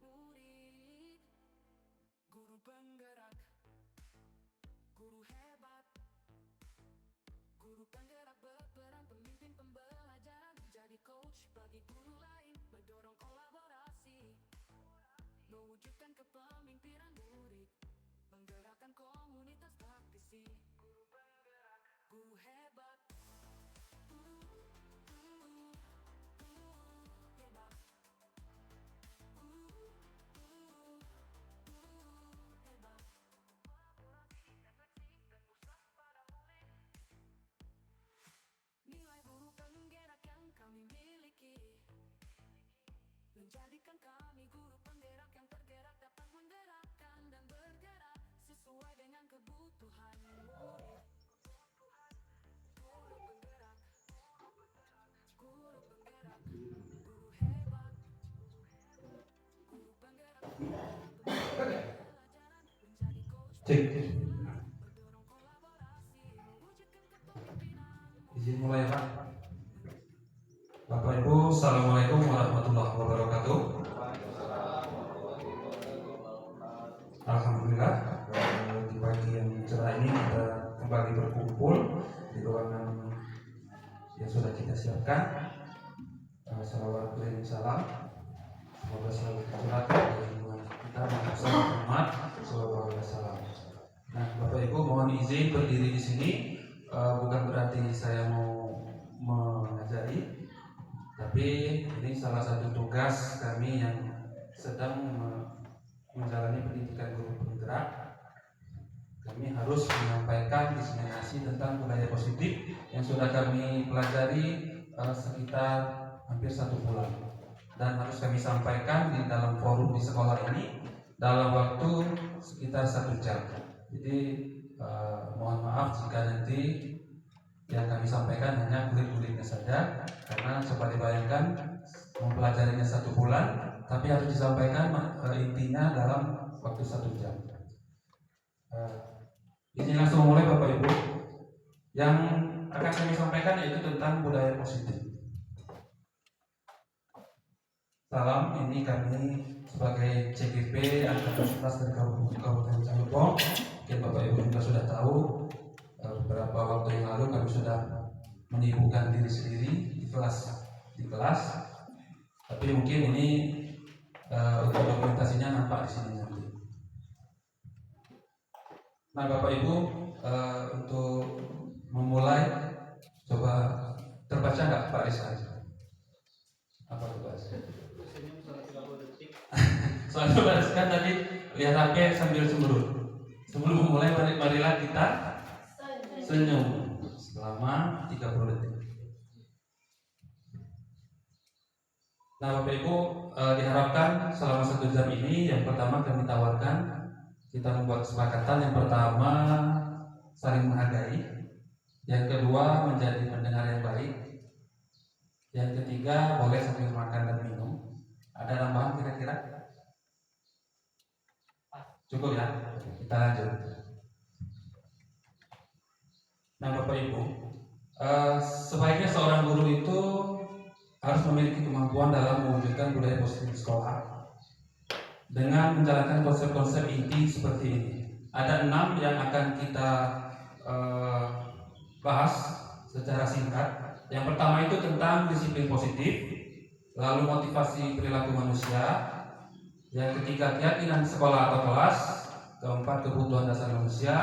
murid, guru penggerak, guru hebat, guru penggerak berperan pemimpin pembelajaran, jadi coach bagi guru lain, mendorong kolaborasi, mewujudkan kepemimpinan murid, menggerakkan komunitas praktisi, guru penggerak, guru hebat, guru hebat, guru hebat, kolaborasi, refleksi, dan pusat pada murid. Nilai guru penggerak yang kami miliki menjadikan kami guru penggerak yang tergerak, dapat menggerakkan dan bergerak sesuai dengan kebutuhan murid. Guru penggerak, guru penggerak, guru hebat, guru penggerak, pembelajaran, menjadi coach, mendorong kolaborasi, mewujudkan kepemimpinan. Izin mulai, Pak. Bapak Ibu, Assalamualaikum warahmatullahi wabarakatuh. Alhamdulillah, di pagi yang cerah ini kita kembali berkumpul di ruangan yang sudah kita siapkan. Salawat dan salam semoga selalu tercurahkan dari Tuhan kita Muhammad SAW. Nah, Bapak Ibu, mohon izin berdiri di sini. Bukan berarti saya mau mengajari, tapi ini salah satu tugas kami yang sedang menjalani pendidikan guru penggerak. Kami harus menyampaikan diseminasi tentang budaya positif yang sudah kami pelajari sekitar hampir 1 bulan, dan harus kami sampaikan di dalam forum di sekolah ini dalam waktu sekitar 1 jam. Jadi mohon maaf jika nanti yang kami sampaikan hanya kulit-kulitnya saja, karena coba dibayangkan mempelajarinya 1 bulan, tapi harus disampaikan intinya dalam waktu 1 jam. Ini langsung mulai, Bapak Ibu. Yang akan kami sampaikan yaitu tentang budaya positif. Salam, ini kami sebagai CGP Angkatan 11 dari Kabupaten Cirebon. Mungkin Bapak Ibu juga sudah tahu, beberapa waktu yang lalu kami sudah menyibukkan diri sendiri di kelas. Tapi mungkin ini untuk dokumentasinya nampak di sini nanti. Nah, Bapak Ibu, untuk memulai, coba terbaca nggak Pak Rizal? Apa itu Pak Rizal? Soalnya Pak Rizal tadi lihat HP sambil cemberut. Sebelum memulai, marilah kita senyum selama 30 detik. Nah, Bapak Ibu, diharapkan selama 1 jam ini, yang pertama kami tawarkan, kita membuat kesepakatan. Yang pertama, saling menghargai. Yang kedua, menjadi pendengar yang baik. Yang ketiga, boleh sambil makan dan minum. Ada tambahan kira-kira? Cukup ya? Kita lanjut. Nah, Bapak Ibu, sebaiknya seorang guru itu harus memiliki kemampuan dalam mewujudkan budaya positif di sekolah dengan menjalankan konsep-konsep inti seperti ini. Ada 6 yang akan kita bahas secara singkat. Yang pertama itu tentang disiplin positif, lalu motivasi perilaku manusia, yang ketiga keyakinan sekolah atau kelas, keempat kebutuhan dasar manusia,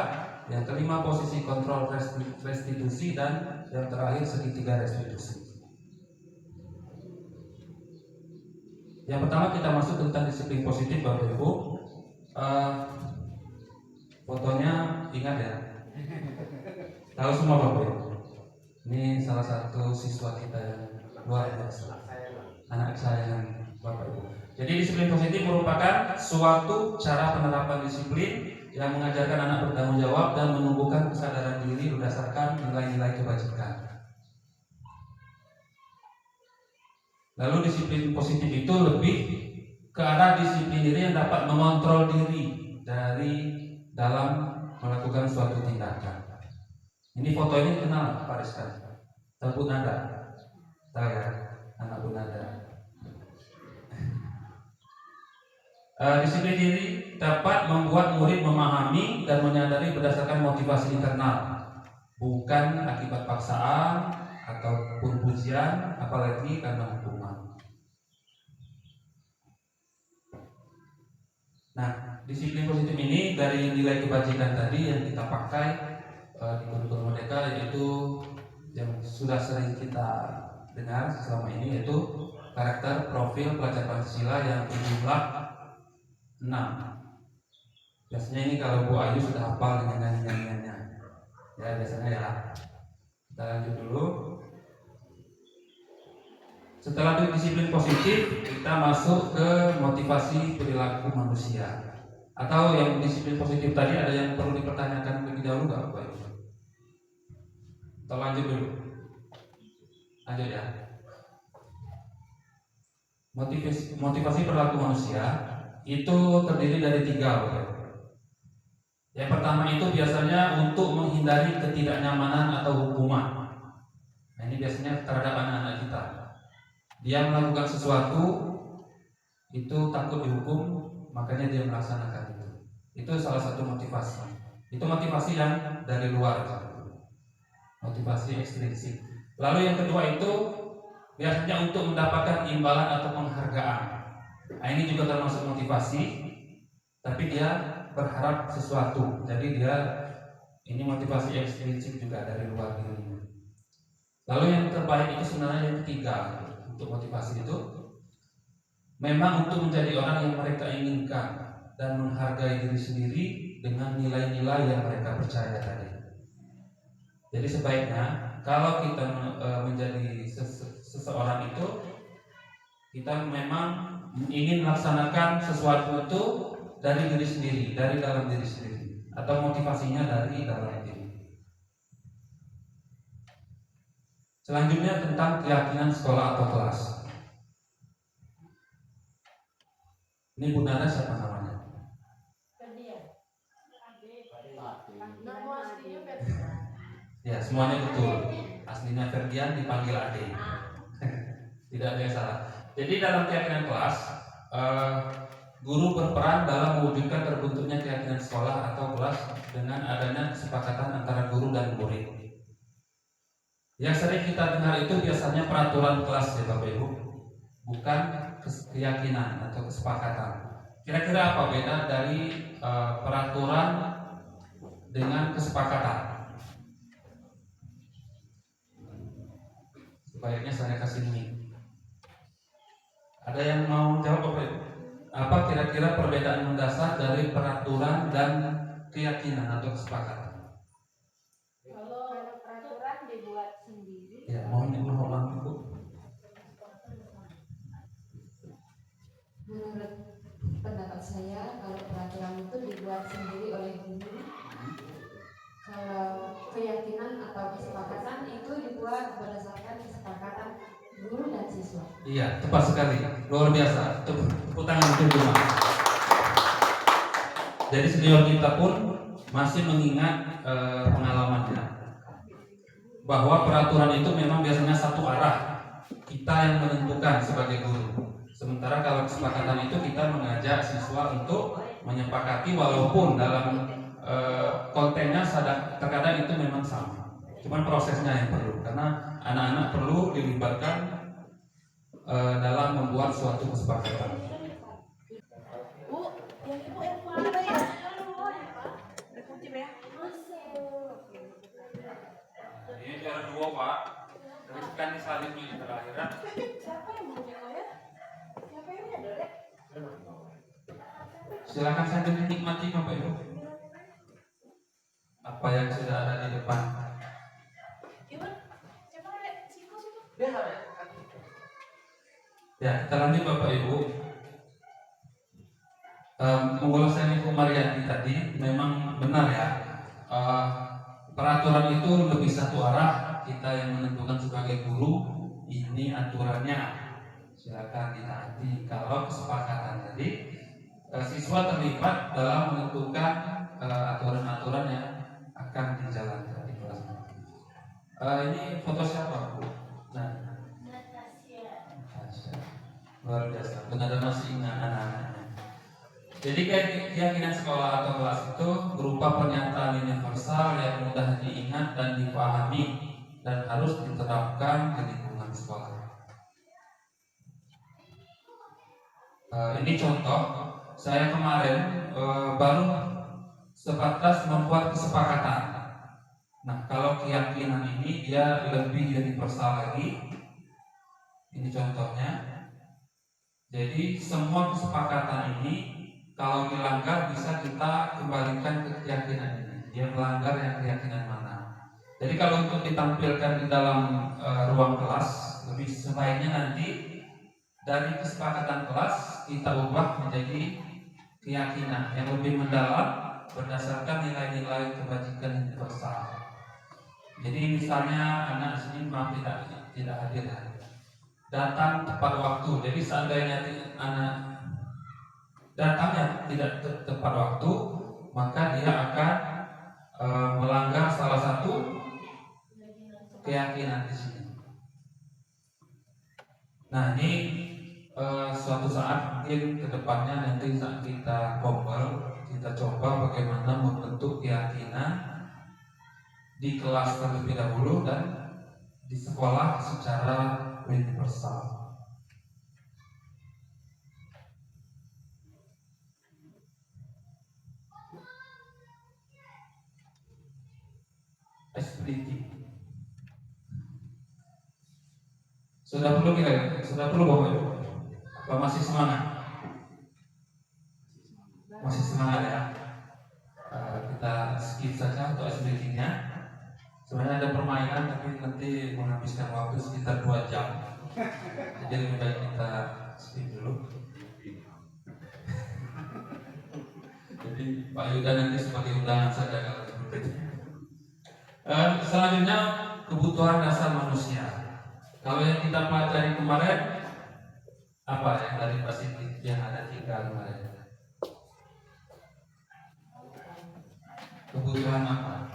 yang kelima posisi kontrol restitusi, dan yang terakhir segitiga restitusi. Yang pertama kita masuk tentang disiplin positif, Bapak Ibu. Fotonya ingat ya, tahu semua Bapak Ibu. Ini salah satu siswa kita yang luar biasa, anak kesayangan Bapak Ibu. Jadi disiplin positif merupakan suatu cara penerapan disiplin yang mengajarkan anak bertanggung jawab dan menumbuhkan kesadaran diri berdasarkan nilai-nilai kebajikan. Lalu disiplin positif itu lebih ke arah disiplin diri yang dapat mengontrol diri dari dalam melakukan suatu tindakan. Ini foto ini kenal Pak Rizka? Tahu Bu Nada? Tahu ya, anak Bu Nada. Disiplin diri dapat membuat murid memahami dan menyadari berdasarkan motivasi internal, bukan akibat paksaan ataupun pujian, apalagi karena hukuman. Nah, disiplin positif ini dari nilai kebajikan tadi yang kita pakai di kurikulum Merdeka, yaitu yang sudah sering kita dengar selama ini, yaitu karakter profil pelajar Pancasila yang berjumlah 6. Biasanya ini kalau Bu Ayu sudah hafal dengan nyanyian-nyanyiannya. Ya, biasanya ya. Kita lanjut dulu. Setelah itu disiplin positif, kita masuk ke motivasi perilaku manusia. Atau yang disiplin positif tadi ada yang perlu dipertanyakan lebih dahulu nggak, Pak? Kita lanjut dulu. Lanjut ya. Motivasi perilaku manusia itu terdiri dari 3, Pak. Yang pertama itu biasanya untuk menghindari ketidaknyamanan atau hukuman. Nah, ini biasanya terhadap anak-anak kita. Dia melakukan sesuatu itu takut dihukum, makanya dia melaksanakan itu. Itu salah satu motivasi. Itu motivasi yang dari luar, motivasi ekstrinsik. Lalu yang kedua itu biasanya untuk mendapatkan imbalan atau penghargaan. Nah, ini juga termasuk motivasi, tapi dia berharap sesuatu. Jadi dia ini motivasi ekstrinsik juga dari luar dirinya. Lalu yang terbaik itu sebenarnya yang ketiga. Untuk motivasi itu memang untuk menjadi orang yang mereka inginkan dan menghargai diri sendiri dengan nilai-nilai yang mereka percaya tadi. Jadi sebaiknya kalau kita menjadi seseorang itu, kita memang ingin melaksanakan sesuatu itu dari diri sendiri, dari dalam diri sendiri, atau motivasinya dari dalam diri. Selanjutnya tentang keyakinan sekolah atau kelas. Ini Bu Nana siapa namanya? Ya, semuanya betul. Aslinya Ferdian, dipanggil Ade. Tidak ada yang salah. Jadi dalam keyakinan kelas, guru berperan dalam mewujudkan terbentuknya keyakinan sekolah atau kelas dengan adanya kesepakatan antara guru dan murid. Yang sering kita dengar itu biasanya peraturan kelas, ya Bapak Ibu, bukan keyakinan atau kesepakatan. Kira-kira apa beda dari peraturan dengan kesepakatan? Sebaiknya saya kasih mic. Ada yang mau jawab Bapak Ibu? Apa kira-kira perbedaan mendasar dari peraturan dan keyakinan atau kesepakatan? Kalau peraturan dibuat sendiri. Ya, mohon dimohon Bu. Menurut pendapat saya, kalau peraturan itu dibuat sendiri oleh guru. Kalau keyakinan atau kesepakatan itu dibuat berdasarkan kesepakatan guru dan siswa. Iya, tepat sekali, luar biasa. Tepuk tangan untuk Bima. Jadi senior kita pun masih mengingat pengalamannya bahwa peraturan itu memang biasanya satu arah, kita yang menentukan sebagai guru. Sementara kalau kesepakatan itu kita mengajak siswa untuk menyepakati walaupun dalam kontennya terkadang itu memang sama. Cuman prosesnya yang perlu, karena anak-anak perlu dilibatkan dalam membuat suatu kesepakatan. Bu, yang ibu air mana ya? Ini juara 2 Pak. Kan disalib di terakhir. Siapa yang mau ya? Siapa yang ada dek? Silakan sambil dinikmati Bapak Ibu. Apa yang sudah ada di depan. Ibu, siapa dek? Siapa? Ya, kita lanjut Bapak Ibu. Penjelasan Ibu Mariani tadi memang benar ya. Peraturan itu lebih satu arah, kita yang menentukan sebagai guru. Ini aturannya, silakan ditaati. Kalau kesepakatan tadi, siswa terlibat dalam menentukan aturan-aturan yang akan dijalankan di kelas. Ini foto siapa Bu? Nah, Natasha. Luar biasa, benar-benar masih ingat anak-anaknya. Jadi keyakinan sekolah atau kelas itu berupa pernyataan universal yang mudah diingat dan dipahami dan harus diterapkan di lingkungan sekolah. Ini contoh, saya kemarin baru sebatas membuat kesepakatan. Nah, kalau keyakinan ini dia lebih universal lagi. Ini contohnya. Jadi semua kesepakatan ini kalau dilanggar bisa kita kembalikan ke keyakinan ini. Dia melanggar yang keyakinan mana. Jadi kalau untuk ditampilkan di dalam ruang kelas, lebih sebaiknya nanti dari kesepakatan kelas kita ubah menjadi keyakinan yang lebih mendalam berdasarkan nilai-nilai kebajikan universal. Jadi misalnya anak sini maaf tidak hadir, datang tepat waktu. Jadi seandainya anak datangnya tidak tepat waktu, maka dia akan melanggar salah satu keyakinan di sini. Nah ini suatu saat mungkin kedepannya nanti saat kita gombal, kita coba bagaimana membentuk keyakinan di kelas terlebih dahulu dan di sekolah secara universal. SPT. Sudah perlu kira? Sudah perlu Bapak Ibu? Apa masih semangat? Masih semangat ya? Kita skip saja untuk SPT-nya. Sebenarnya ada permainan tapi nanti menghabiskan waktu sekitar 2 jam. Jadi lebih baik kita skip dulu. Jadi Pak Yuda nanti sebagai undangan saja kalau seperti itu. Selanjutnya kebutuhan dasar manusia. Kalau yang kita pelajari kemarin apa yang dari Pasifik yang ada 3 kemarin? Kebutuhan apa?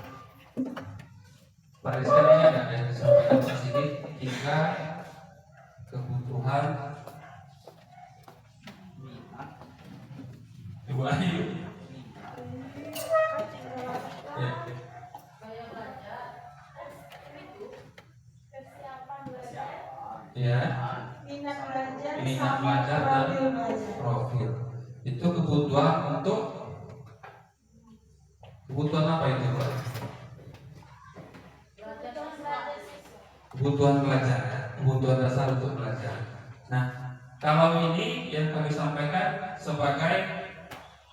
Pak Rizkan ini ada yang disampaikan Pasifik 3 kebutuhan. Ibu Ayu. Ya. Ya, minat belajar dan profil. Itu kebutuhan untuk kebutuhan apa itu Pak? Kebutuhan belajar, kebutuhan dasar untuk belajar. Nah, kalau ini yang kami sampaikan sebagai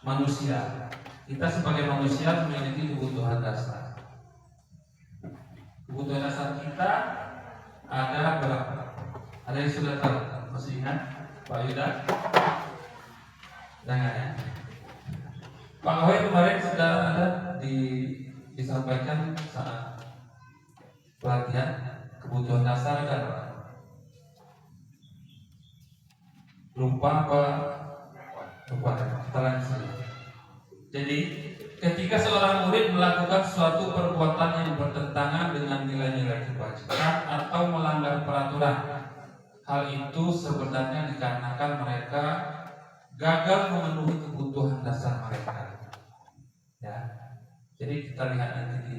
manusia, kita sebagai manusia memiliki kebutuhan dasar. Kebutuhan dasar kita ada berapa? Ada yang sudah tahu? Masih ingat Pak Yuda? Jangan ya. Pak Hoy kemarin sudah ada disampaikan saat pelatihan kebutuhan dasar kan? Lupa apa? Lupa. Kita lanjut. Jadi ketika seorang murid melakukan suatu perbuatan yang bertentangan dengan nilai-nilai kebajikan atau melanggar peraturan, hal itu sebenarnya dikarenakan mereka gagal memenuhi kebutuhan dasar mereka. Ya, jadi kita lihat nanti di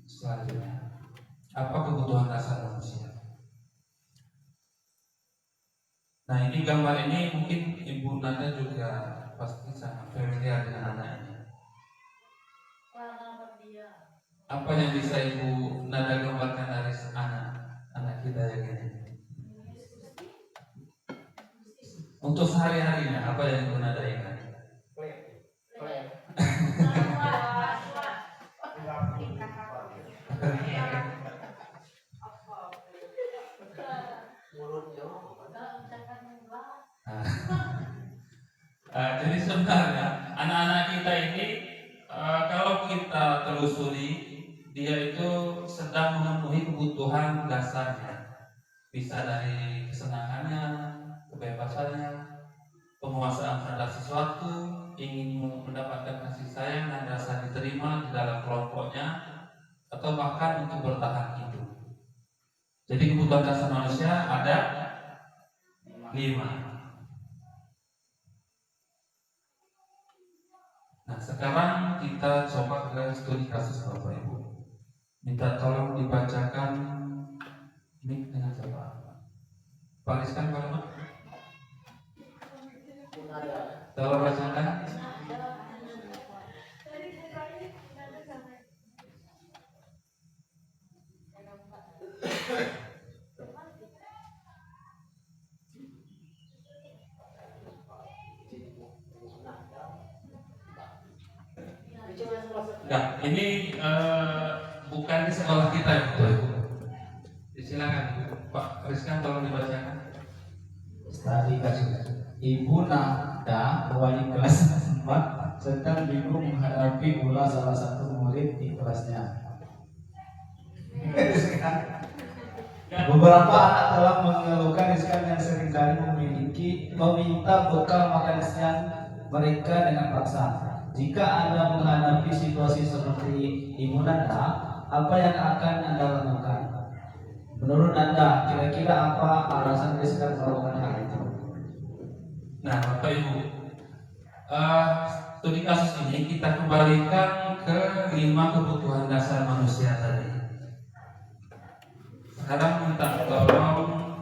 selanjutnya apa kebutuhan dasar manusia. Nah ini gambar ini mungkin Ibu Nanda juga pasti sangat familiar dengan anak ini. Apa yang bisa Ibu Nanda gambarkan dari anak kita yang ini? Untuk sehari-harinya apa yang Ibu Nanda ingat? Jadi sebenarnya anak-anak kita ini kalau kita telusuri dia itu sedang memenuhi kebutuhan dasarnya, bisa dari kesenangannya, kebebasannya, penguasaan terhadap sesuatu, ingin mendapatkan kasih sayang dan rasa diterima di dalam kelompoknya, atau bahkan untuk bertahan hidup. Jadi kebutuhan dasar manusia ada 5. Nah, sekarang kita coba ke studi kasus Bapak Ibu. Minta tolong dibacakan ini dengan cepat. Pak Rizkan, Pak. Tolong bacakan. Nah, ini bukan di sekolah kita ya, Bapak Ibu. Silakan Pak Rizkan, tolong dibacakan. Tadi kasus Ibu Nada wali kelas 4 sedang bingung menghadapi ulah salah satu murid di kelasnya. Beberapa anak telah mengeluhkan Rizkan yang seringkali meminta bekal makan siang mereka dengan paksa. Jika Anda menghadapi situasi seperti Ibu Nada, apa yang akan Anda lakukan? Menurut Anda, kira-kira apa alasan Rizkan melakukan hal itu? Nah, Bapak Ibu, studi kasus ini kita kembalikan ke 5 kebutuhan dasar manusia tadi. Sekarang minta tolong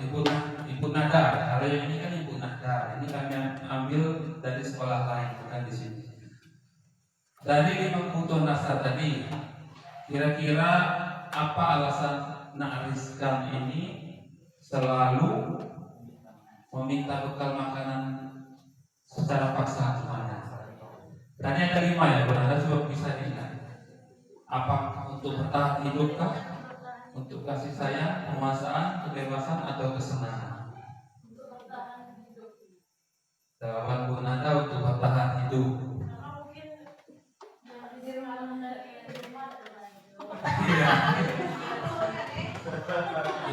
Ibu Nada. Kalau yang ini kan Ibu Nada, ini kami ambil dari sekolah lain, bukan di sini. Dari 5 kebutuhan dasar tadi, kira-kira apa alasan Nak Rizkan ini selalu meminta bekal makanan secara paksa kepada? Tadi ada 5 ya, Anda coba bisa diingat. Apa untuk bertahan hidupkah? Untuk kasih sayang, penguasaan, kebebasan, atau kesenangan? Jawaban Bu Nada untuk bertahan hidup. Iya.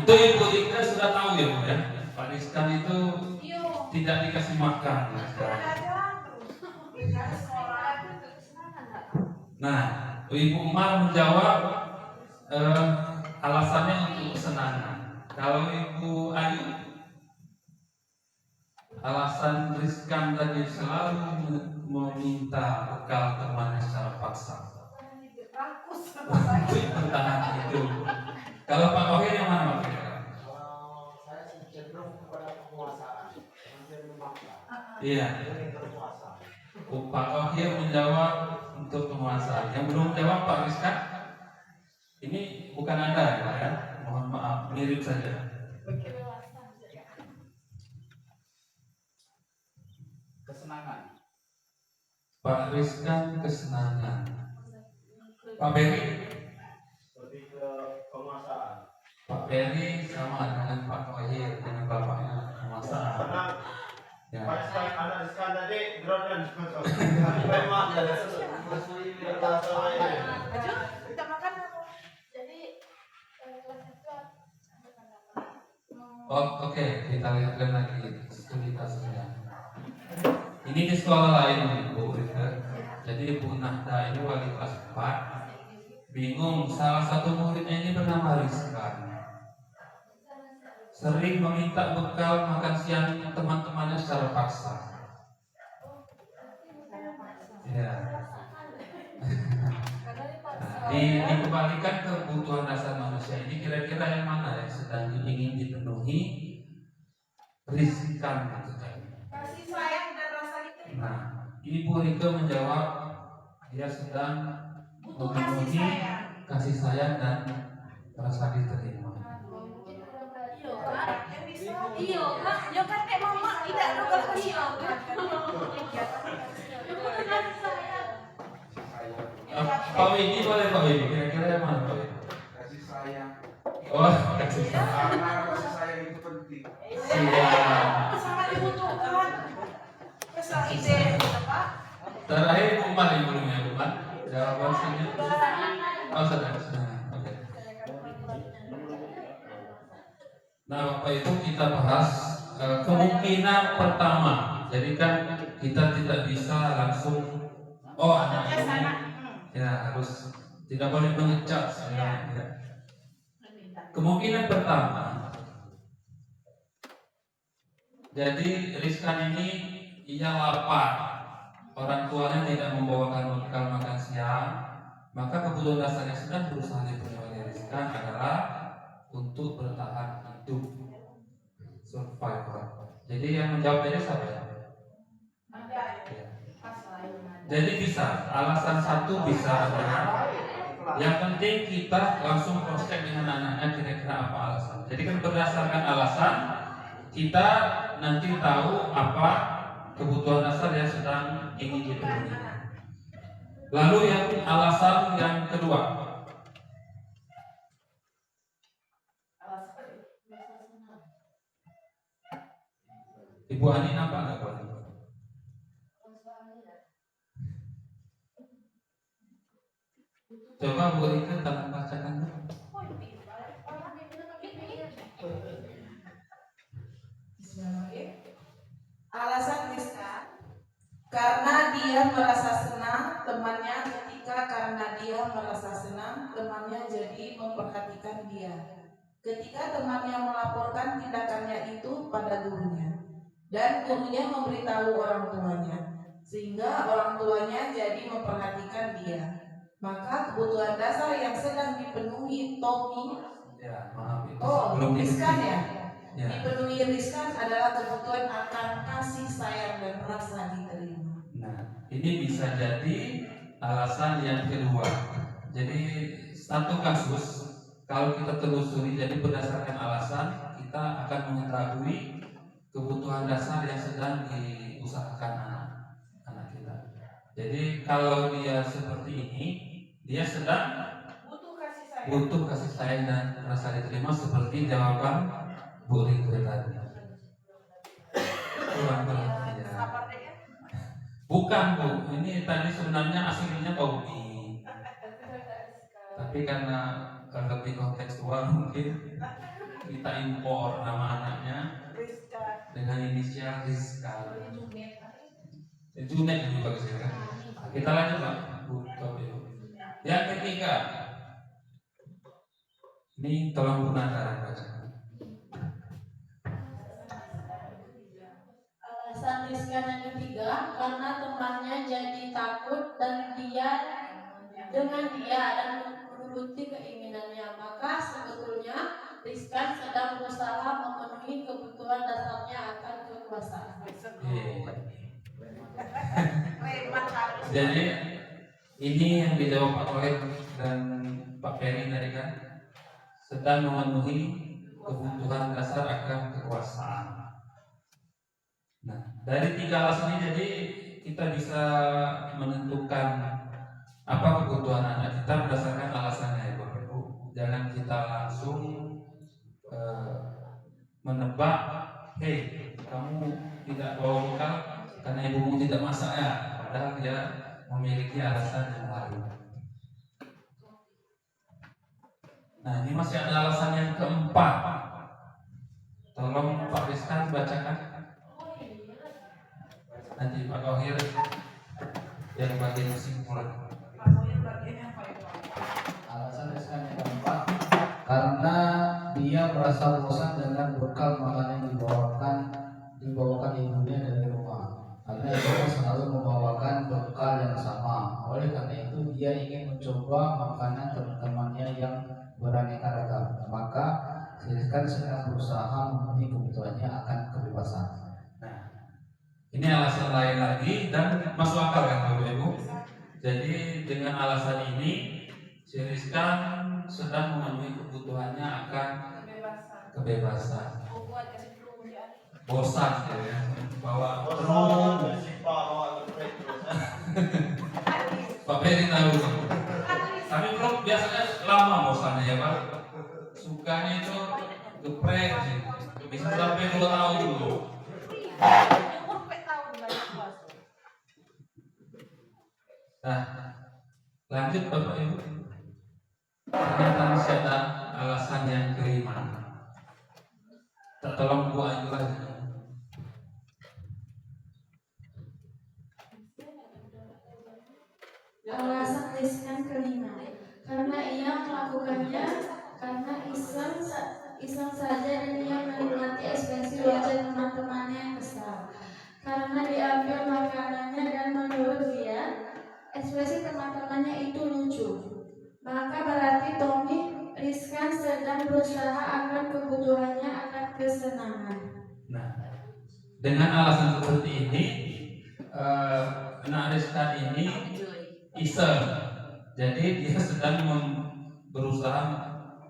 Itu Ibu Ika sudah tahu ya, Bu ya. Pak Rizkan itu tidak dikasih makan. Nah, Ibu Umar menjawab alasannya untuk kesenangan. Kalau Ibu Ayu, alasan Rizkan tadi selalu meminta bekal temannya secara paksa. Untuk bertahan hidup. Kalau Pak Ohir yang mana Pak? Saya cenderung kepada penguasaan, hampir memaksa. Iya. Pak Ohir menjawab untuk penguasaan. Yang belum jawab Pak Rizkan, ini bukan Anda ya Pak ya? Mohon maaf, mirip saja. Kesenangan. Pak Rizkan kesenangan. Pak Beri? Lebih ke penguasaan. Pak Beri sama dengan Pak Ohir, dengan bapaknya penguasaan. Karena Ya. pada saat anak sekarang tadi grounded sponsor. Memang ada sesuatu Maju, kita makan. Jadi kelas itu Oh, oke, kita lihatkan lagi studi kasusnya. Ini di sekolah lain, Bu Rita. Jadi Bu Nahda ini wali kelas 4. Bingung, salah satu muridnya ini bernama Rizkan. Sering meminta bekal makan siang teman-temannya secara paksa. Ya. Dikembalikan ke kebutuhan dasar manusia ini, kira-kira yang mana yang sedang ingin dipenuhi Rizkan maksudnya. kasih sayang dan rasa diterima. Nah, Ibu Rika menjawab dia sedang Butuh kasih memenuhi sayang. kasih sayang dan rasa diterima. Iya kan? Yang bisa. Iya kan? Ya kan kayak mama tidak ada kalau kasih sayang. Butuh kasih sayang. Pak Widi boleh Pak Widi, kira-kira yang mana Pak Widi? Kasih sayang, Oh, kasih sayang. karena kasih sayang itu penting. Siap. Sangat dibutuhkan. Kesal ide, Pak. Terakhir Bu Umar yang belum ya Bu Umar? Jawaban sini. Oh sudah. Oke. Nah Bapak Ibu kita bahas kemungkinan pertama. Jadi kan kita tidak bisa langsung anak ini ya harus tidak boleh mengecat ya. Kemungkinan pertama, jadi Rizkan ini ia lapar, orang tuanya tidak membawakan bekal makan siang, maka kebutuhan dasar yang sedang berusaha dipenuhi oleh Rizkan adalah untuk bertahan hidup, survival. Jadi yang menjawab ini siapa ya? Jadi bisa, alasan satu bisa adalah yang penting kita langsung cross check dengan anak-anak kira-kira apa alasan. Jadi kan berdasarkan alasan kita nanti tahu apa kebutuhan dasar yang sedang ingin dipenuhi. Lalu yang alasan yang kedua, Ibu Ani nampak nggak Pak? Coba Bu Rika tolong bacakan. Alasan Rizkan karena dia merasa senang temannya karena dia merasa senang temannya jadi memperhatikan dia. Ketika temannya melaporkan tindakannya itu pada gurunya dan gurunya memberitahu orang tuanya sehingga orang tuanya jadi memperhatikan dia. Maka kebutuhan dasar yang sedang dipenuhi Tommy belum Rizkan ya? Dipenuhi Rizkan adalah kebutuhan akan kasih sayang dan rasa diterima. Nah, ini bisa jadi alasan yang kedua. Jadi satu kasus kalau kita telusuri, jadi berdasarkan alasan kita akan mengetahui kebutuhan dasar yang sedang diusahakan anak kita. Jadi kalau dia seperti ini, dia sedang butuh kasih sayang dan rasa diterima seperti jawaban Bu Rika tadi. Kurang perhatian. Bukan Bu, ini tadi sebenarnya aslinya Tommy. Tapi karena lebih kontekstual mungkin kita impor nama anaknya dengan inisial Rizka. Junet yang bagus ya kan? Kita lanjut Pak. Bu Tommy. Yang ketiga, ini tolong Bu Nanda baca. Alasan Rizkan yang ketiga karena temannya jadi takut dan menuruti keinginannya, maka sebetulnya Rizkan sedang berusaha memenuhi kebutuhan dasarnya akan kekuasaan. Jadi ini yang dijawab Pak Tohir dan Pak Ferry tadi kan, sedang memenuhi kebutuhan dasar akan kekuasaan. Nah, dari tiga alasan ini jadi kita bisa menentukan apa kebutuhan anak kita berdasarkan alasannya ya Bapak Ibu. Jangan kita langsung menebak, hei kamu tidak bawa bekal karena ibumu tidak masak ya, padahal dia memiliki alasan yang lain. Nah, ini masih ada alasan yang keempat. Tolong Pak Rizkan bacakan. Nanti Pak Tohir yang bagian kesimpulan. Alasan Rizkan yang keempat karena dia merasa bosan dengan bekal makanan yang dibawakan ibunya dari rumah. Karena ibunya selalu membawakan bekal yang sama. Oleh karena itu dia ingin mencoba makanan teman-temannya yang beraneka ragam. Maka Rizkan sedang berusaha memenuhi kebutuhannya akan kebebasan. Nah, ini alasan lain lagi dan masuk akal kan Bapak Ibu. Jadi dengan alasan ini si Rizkan sedang memenuhi kebutuhannya akan kebebasan. Bosan ya, bawa terus. Pak Ferry tahu. Tapi belum biasanya lama bosannya ya Pak. Sukanya itu geprek sih. Bisa sampai 2 tahun dulu. Nah, lanjut Bapak Ibu. Ternyata masih ada alasan yang kelima. Tolong Bu Ayu lagi. Alasan Rizkan kelima karena ia melakukannya karena iseng saja dan ia menikmati ekspresi wajah teman-temannya yang kesal karena diambil makanannya dan menurut Dengan alasan seperti ini, anak Rizka ini iseng, jadi dia sedang berusaha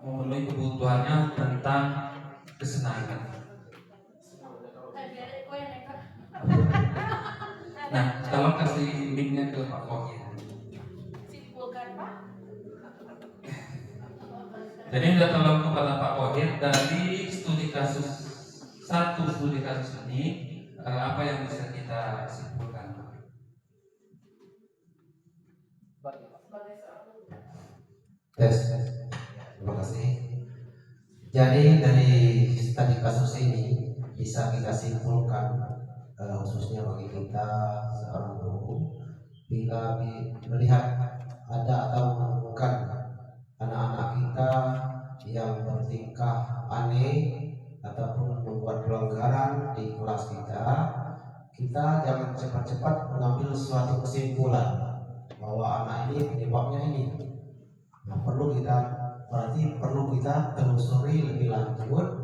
memenuhi kebutuhannya tentang kesenangan. Nah, kalau kasih linknya ke Pak Koki. Simpulkan Pak. Jadi minta tolong kepada Pak Koki dari studi kasus ini, apa yang bisa kita simpulkan? Tes. Terima kasih. Jadi dari studi kasus ini bisa kita simpulkan, khususnya bagi kita seorang guru, bila melihat ada atau menemukan anak-anak kita yang bertingkah aneh ataupun membuat pelanggaran di kelas kita jangan cepat-cepat mengambil suatu kesimpulan bahwa anak ini penyebabnya ini. Nah, perlu kita telusuri lebih lanjut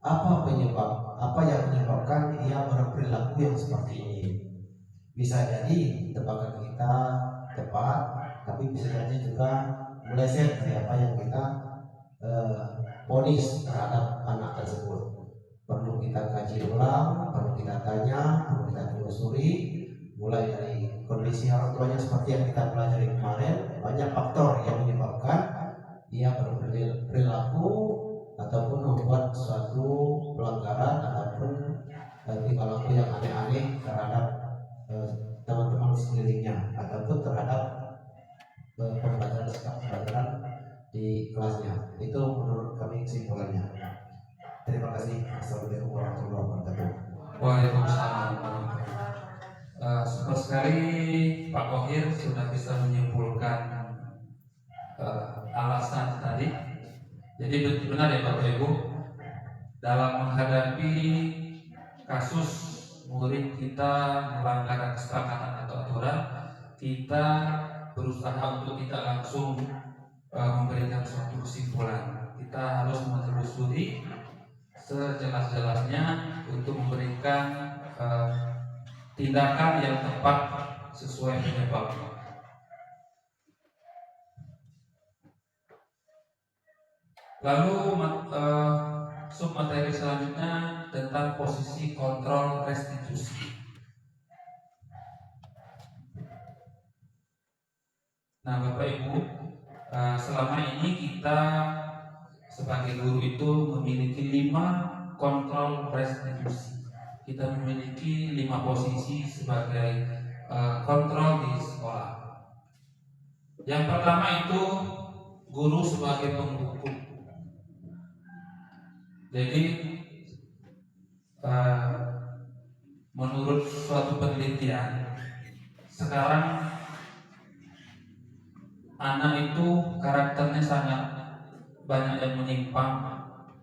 apa yang menyebabkan ia berperilaku yang seperti ini. Bisa jadi tebakan kita tepat, tapi bisa jadi juga meleset dari apa yang kita vonis terhadap anak tersebut. Perlu kita kaji ulang, perlu kita tanya, perlu kita telusuri, mulai dari kondisi orang tuanya seperti yang kita pelajari kemarin. Banyak faktor yang menyebabkan ia berperilaku ataupun membuat suatu pelanggaran ataupun tingkah laku yang aneh-aneh terhadap teman-teman sekelilingnya ataupun terhadap pembelajaran di kelasnya. Itu menurut kami kesimpulannya. Terima kasih. Assalamualaikum warahmatullahi wabarakatuh. Waalaikumsalam. Super sekali Pak Kohir sudah bisa menyimpulkan alasan tadi. Jadi benar ya Bapak Ibu, dalam menghadapi kasus murid kita melanggar kesepakatan atau aturan, kita berusaha untuk tidak langsung memberikan suatu kesimpulan. Kita harus menelusuri sejelas-jelasnya untuk memberikan tindakan yang tepat sesuai penyebabnya. Lalu submateri selanjutnya tentang posisi kontrol restitusi. Nah Bapak Ibu, selama ini kita sebagai guru itu memiliki 5 kontrol restitusi. Kita memiliki 5 posisi sebagai kontrol di sekolah. Yang pertama itu guru sebagai penghukum. Jadi menurut suatu penelitian, sekarang anak itu karakternya sangat banyak yang menyimpang,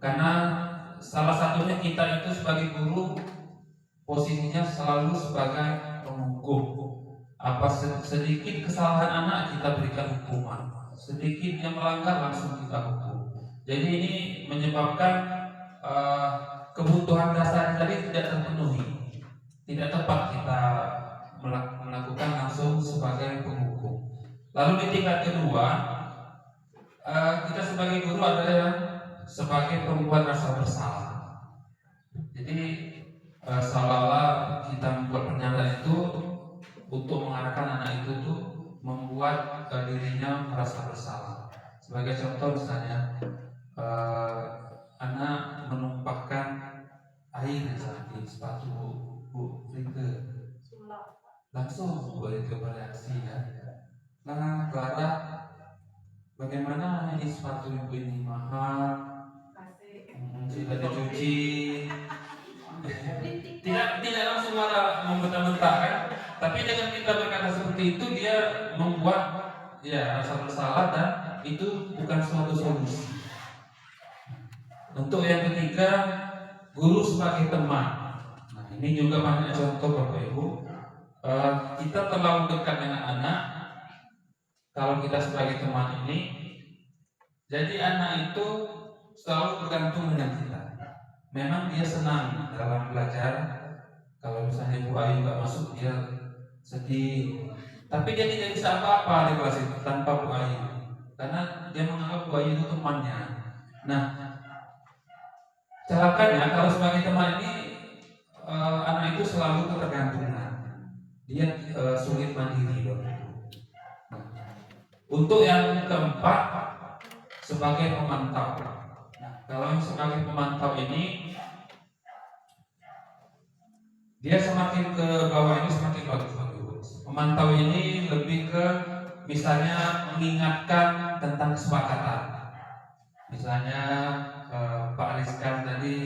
karena salah satunya kita itu sebagai guru posisinya selalu sebagai penghukum. Apa sedikit kesalahan anak kita berikan hukuman, sedikit yang melanggar langsung kita hukum. Jadi ini menyebabkan kebutuhan dasar tadi tidak terpenuhi, tidak tepat kita melakukan langsung sebagai penghukum. Lalu di tingkat kedua, kita sebagai guru ada yang sebagai pembuat rasa bersalah. Jadi seolah-olah kita membuat pernyataan itu untuk mengarahkan anak itu tuh membuat dirinya merasa bersalah. Sebagai contoh misalnya, anak menumpahkan air misalnya di sepatu Bu Rike, langsung Bu Rike bereaksi ya. Nah Clara, bagaimana ini sepatu ibu ini mahal, sudah dicuci, tidak langsung marah membentang-bentang kan? Tapi dengan kita berkata seperti itu, dia membuat ya rasa bersalah dan itu bukan suatu solusi. Untuk yang ketiga, guru sebagai teman. Nah ini juga banyak contoh Bapak Ibu. Kita terlalu dekat dengan anak. Kalau kita sebagai teman ini, jadi anak itu selalu bergantung dengan kita. Memang dia senang dalam belajar, Bu Ayu nggak masuk dia sedih. Tapi dia tidak bisa apa-apa di kelas itu tanpa Bu Ayu, karena dia menganggap Bu Ayu itu temannya. Nah, celakanya kalau sebagai teman ini anak itu selalu ketergantungan, dia sulit mandiri. Nah, untuk yang keempat sebagai pemantau. Nah, kalau yang sebagai pemantau ini dia semakin ke bawah ini semakin bagus. Pemantau ini lebih ke misalnya mengingatkan tentang kesepakatan. Misalnya Pak Rizkan tadi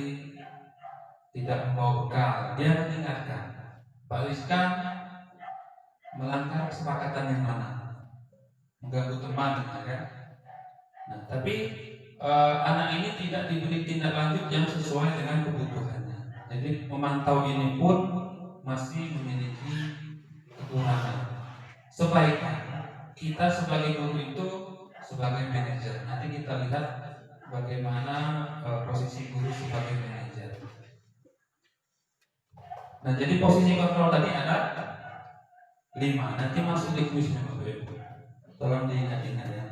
tidak membawa bekal, dia mengingatkan Pak Rizkan melanggar kesepakatan yang mana, mengganggu teman, ya. Nah, tapi anak ini tidak diberi tindak lanjut yang sesuai dengan kebutuhannya. Jadi pemantau ini pun masih memiliki kekurangan. Sebaiknya kita sebagai guru itu sebagai manajer. Nanti kita lihat bagaimana posisi guru sebagai manajer. Nah, jadi posisi kontrol tadi ada 5. Nanti masuk di kuisnya Bapak Ibu. Tolong diingat-ingat ya.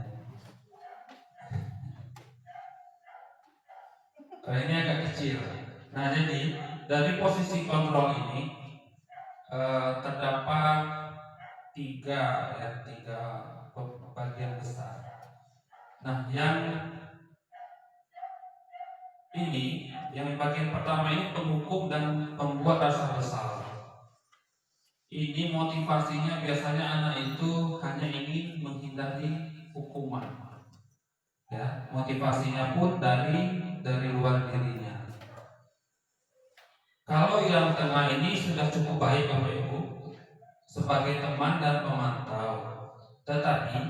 Ini agak kecil. Nah, jadi dari posisi kontrol ini terdapat 3 bagian besar. Nah, yang bagian pertama ini penghukum dan pembuat rasa bersalah. Ini motivasinya biasanya anak itu hanya ingin menghindari hukuman. Ya, motivasinya pun dari luar dirinya. Kalau yang tengah ini sudah cukup baik Bapak Ibu sebagai teman dan pemantau, tetapi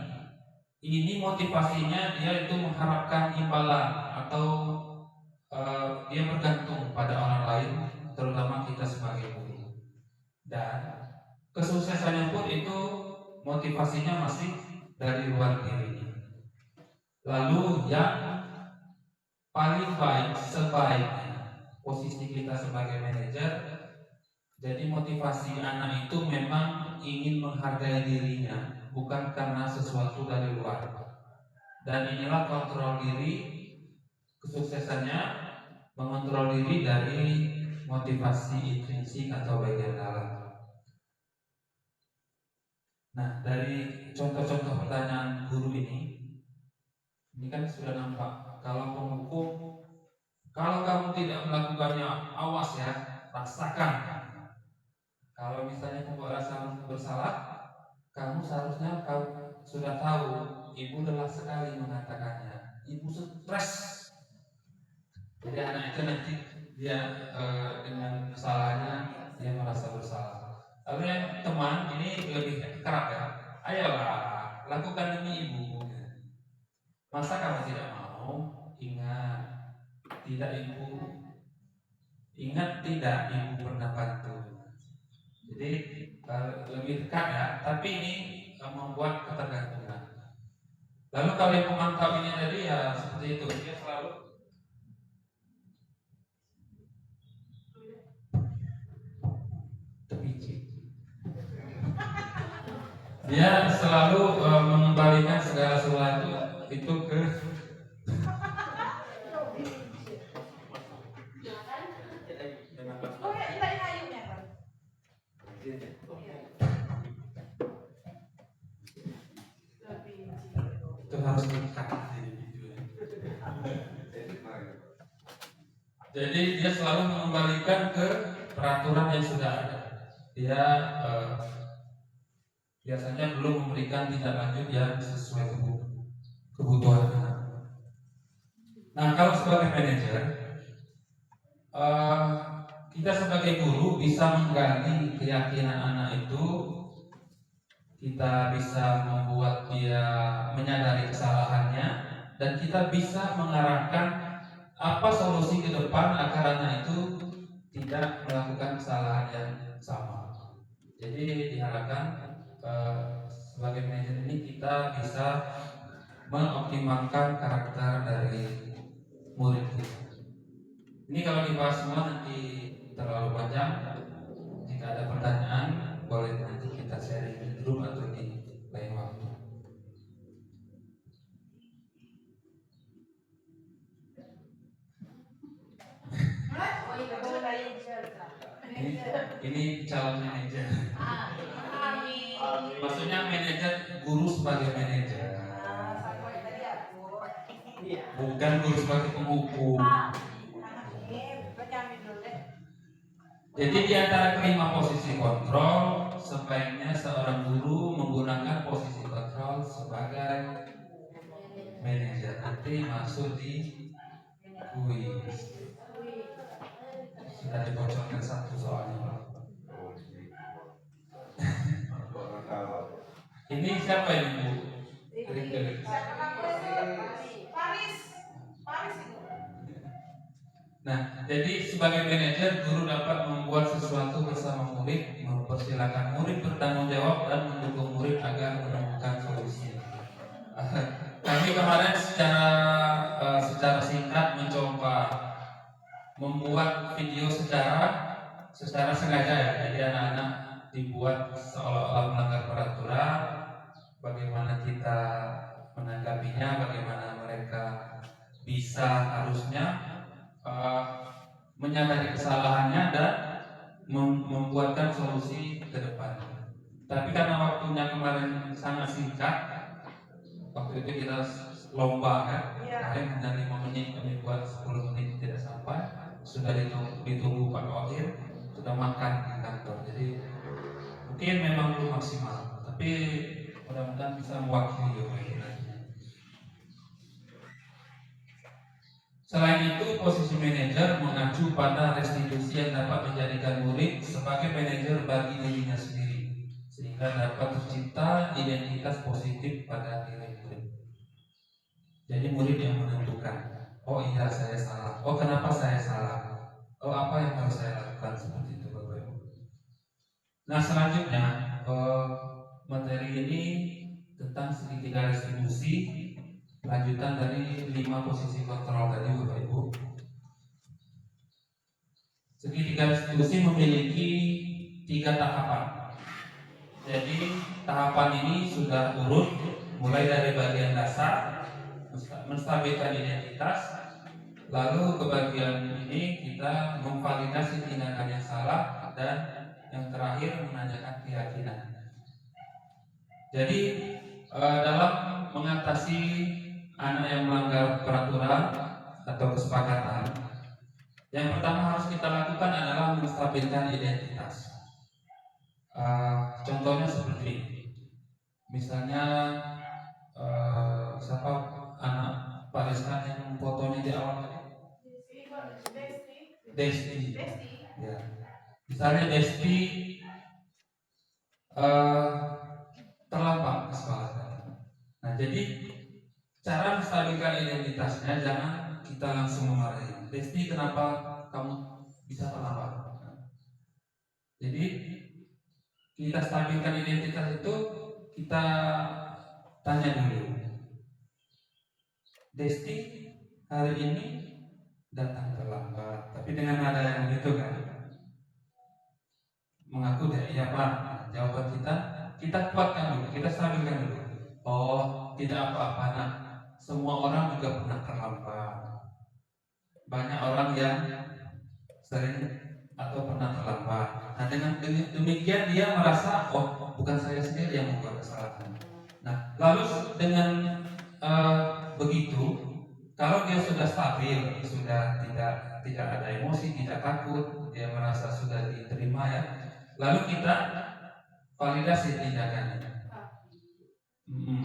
ini motivasinya dia itu mengharapkan imbalan atau dia bergantung pada orang lain, terutama kita sebagai guru. Dan kesuksesannya pun itu motivasinya masih dari luar dirinya. Lalu yang paling baik sebaiknya posisi kita sebagai manajer, jadi motivasi anak itu memang ingin menghargai dirinya, bukan karena sesuatu dari luar. Dan inilah kontrol diri, kesuksesannya mengontrol diri dari motivasi intrinsik atau bagian dalam. Nah, dari contoh-contoh pertanyaan guru ini kan sudah nampak. Kalau penghukum, kalau kamu tidak melakukannya, awas ya, rasakan. Kalau misalnya kamu rasa bersalah, kamu seharusnya sudah tahu, ibu lelah sekali mengatakannya, ibu stres. Jadi anak itu nanti dia dengan kesalahannya dia merasa bersalah. Lalu yang teman ini lebih kerap ya, ayolah lakukan demi ibu. Masa kamu tidak mau? Ingat, tidak ibu pernah bantu. Jadi lebih dekat ya, tapi ini membuat ketergantungan. Lalu kalau yang pemantau ini tadi ya seperti itu, dia selalu dia selalu mengembalikan segala sesuatu itu ke itu harus dikat. Jadi dia selalu mengembalikan ke peraturan yang sudah ada. Dia biasanya belum memberikan tindak lanjut yang sesuai kebutuhan anak. Nah, kalau sebagai manajer, kita sebagai guru bisa menggali keyakinan anak itu, kita bisa membuat dia menyadari kesalahannya, dan kita bisa mengarahkan apa solusi ke depan agar anak itu tidak melakukan kesalahan yang sama. Jadi diharapkan sebagai manajer ini kita bisa mengoptimalkan karakter dari murid kita. Ini kalau dibahas semua nanti terlalu panjang. Jika ada pertanyaan boleh nanti kita sharing di grup atau di lain waktu. Ini calon manajer. Maksudnya manajer, guru sebagai manajer. Bukan guru sebagai penghukum. Jadi di antara kelima posisi kontrol, sebaiknya seorang guru menggunakan posisi kontrol sebagai manajer. Nanti masuk di kuis. Sudah dibocorkan satu soalnya. Ini siapa ini Bu? Paris itu. Nah, jadi sebagai manajer, guru dapat membuat sesuatu bersama murid, mempersilahkan murid bertanggung jawab dan mendukung murid agar menemukan solusi. Kami kemarin secara singkat mencoba membuat video secara sengaja ya. Jadi anak-anak dibuat seolah-olah melanggar peraturan, bagaimana kita menanggapinya, bagaimana mereka bisa harusnya menyadari kesalahannya dan membuatkan solusi ke depan. Tapi karena waktunya kemarin sangat singkat, waktu itu kita lomba kan, kemarin hanya 5 menit, kami buat 10 menit tidak sampai, sudah ditunggu Pak Wakil, sudah makan di kantor. Jadi mungkin memang belum maksimal, tapi mudah-mudahan bisa mewakili ya. Selain itu, posisi manajer mengacu pada restitusi yang dapat menjadikan murid sebagai manajer bagi dirinya sendiri, sehingga dapat tercipta identitas positif pada diri murid. Jadi murid yang menentukan, oh iya saya salah, oh kenapa saya salah, oh apa yang harus saya lakukan, seperti itu Bapak Ibu. Nah selanjutnya materi ini tentang segitiga restitusi, lanjutan dari 5 posisi kontrol tadi Bapak Ibu. Segitiga restitusi memiliki 3 tahapan. Jadi tahapan ini sudah urut mulai dari bagian dasar, menstabilkan identitas, lalu ke bagian ini kita memvalidasi tindakan yang salah, dan yang terakhir menanyakan keyakinan. Jadi dalam mengatasi anak yang melanggar peraturan atau kesepakatan, yang pertama harus kita lakukan adalah menstabilkan identitas. Contohnya seperti ini. Misalnya siapa anak Pak Rizkan yang fotonya di awal tadi? Desti. Ya. Misalnya Desti terlambat ke sekolah. Nah, jadi cara menstabilkan identitasnya jangan kita langsung memarahi. Desti, kenapa kamu bisa terlambat? Jadi kita stabilkan identitas itu, kita tanya dulu, Desti hari ini datang terlambat, tapi dengan nada yang begitu kan, mengaku deh, iya Pak. Jawaban kita kuatkan dulu, kita stabilkan dulu. Oh, tidak apa-apa nak, semua orang juga pernah terlambat. Banyak orang yang sering atau pernah terlambat. Nah, dengan demikian dia merasa, oh bukan saya sendiri yang membuat kesalahan. Nah, lalu dengan begitu, kalau dia sudah stabil, sudah tidak ada emosi, tidak takut, dia merasa sudah diterima ya. Lalu kita validasi tindakannya.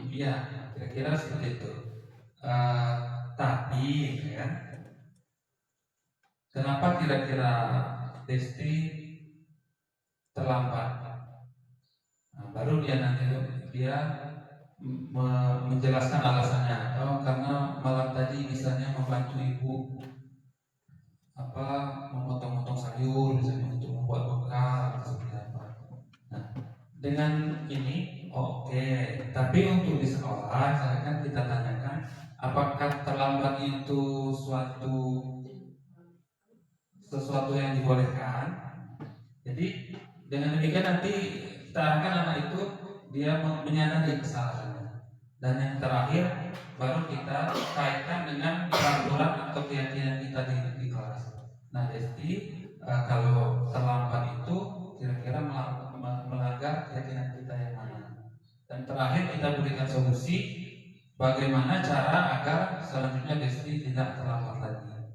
Iya, kira-kira seperti itu. Tapi ya, kenapa kira-kira Desti terlambat? Nah, baru dia nanti menjelaskan alasannya. Oh, karena malam tadi misalnya membantu ibu memotong-motong sayur, misalnya untuk membuat bekal seperti apa. Nah, dengan ini oke. Tapi untuk di sekolah, kan kita tanyakan, apakah terlambat itu sesuatu yang dibolehkan? Jadi Dengan demikian nanti kita arahkan anak itu dia menyadari kesalahannya. Dan yang terakhir baru kita kaitkan dengan peraturan atau keyakinan kita di kelas. Nah, Desti, kalau terlambat itu kira-kira melanggar keyakinan kita yang mana? Dan terakhir kita berikan solusi bagaimana cara agar selanjutnya Desti tidak terlambat lagi.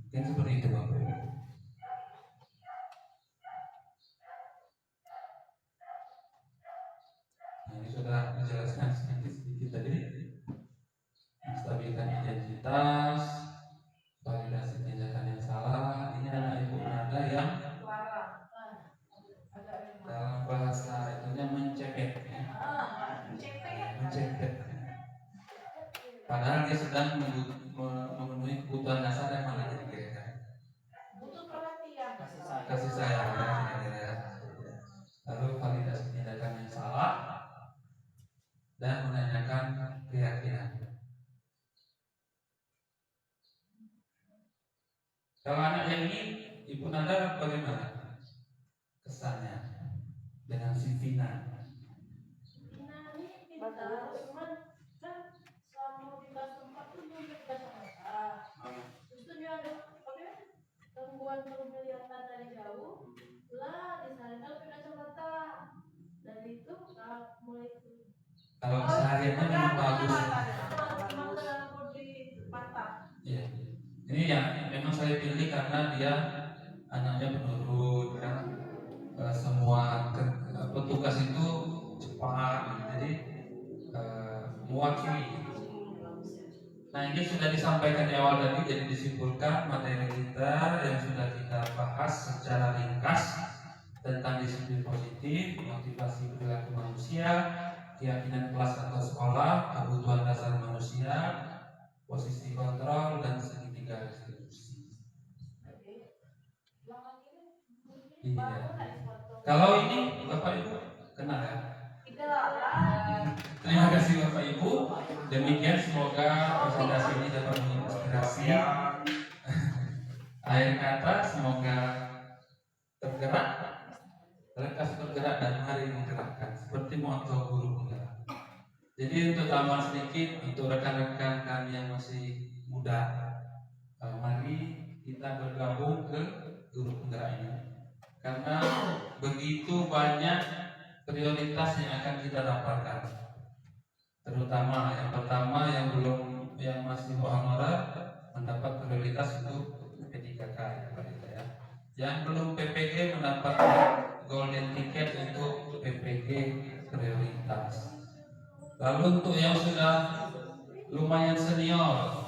Mungkin seperti itu, Bapak Ibu. Nah, ini sudah menjelaskan sedikit tadi. Menstabilkan identitas, validasi tindakan yang salah. Ini anak ibu nada yang dalam bahasa itunya mencepet, ya. Mencepet. Padahal dia sedang memenuhi kebutuhan dasar yang mana kira-kira? Butuh perhatian. Kasih sayang, ya, kira-kira. Lalu validasi tindakan yang salah dan menanyakan keyakinan. Kalau anak yang ini, Ibu Nada bagaimana kesannya dengan si Vina? Vina ini pintar, cuman kan selama di kelas 4 tuh dia udah biasa. Terus tuh dia ada gangguan penglihatan dari jauh, lah disarankan pakai kacamata. Dan itu mulai Kalau kesehariannya memang bagus. Iya. Ini ya memang saya pilih karena dia anaknya penurut, kan. Semua petugas itu cepat, jadi mewakili. Nah, ini sudah disampaikan di awal tadi, jadi disimpulkan materi kita yang sudah kita bahas secara ringkas tentang disiplin positif, motivasi perilaku manusia, keyakinan kelas atau sekolah, kebutuhan dasar manusia, posisi kontrol, dan segitiga restitusi. Iya. Kalau ini Bapak Ibu kenal ya? Terima kasih Bapak Ibu. Demikian semoga presentasi ini dapat menginspirasi. Akhir kata semoga tergerak, lekas bergerak dan mari menggerakkan seperti moto guru penggerak. Jadi untuk tambahan sedikit untuk rekan-rekan kami yang masih muda, mari kita bergabung ke guru penggerak ini karena begitu banyak prioritas yang akan kita dapatkan. Terutama yang pertama yang masih honorer mendapat prioritas untuk P3K ya. Yang belum PPG mendapat golden ticket untuk PPG prioritas. Lalu untuk yang sudah lumayan senior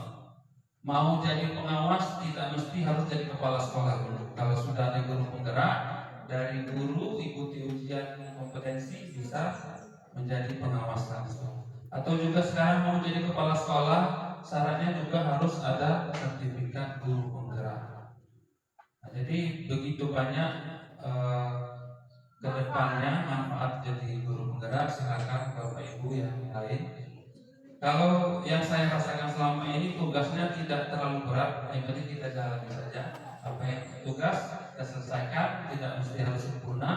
mau jadi pengawas tidak mesti harus jadi kepala sekolah dulu. Kalau sudah ada guru penggerak, dari guru ikuti ujian kompetensi bisa menjadi pengawas langsung. Atau juga sekarang mau jadi kepala sekolah, syaratnya juga harus ada sertifikat guru penggerak. Nah, jadi begitu banyak kedepannya manfaat jadi guru penggerak. Silakan Bapak Ibu yang lain. Kalau yang saya rasakan selama ini tugasnya tidak terlalu berat, yang penting kita jalani saja. Apa yang tugas kita selesaikan, tidak mesti harus sempurna,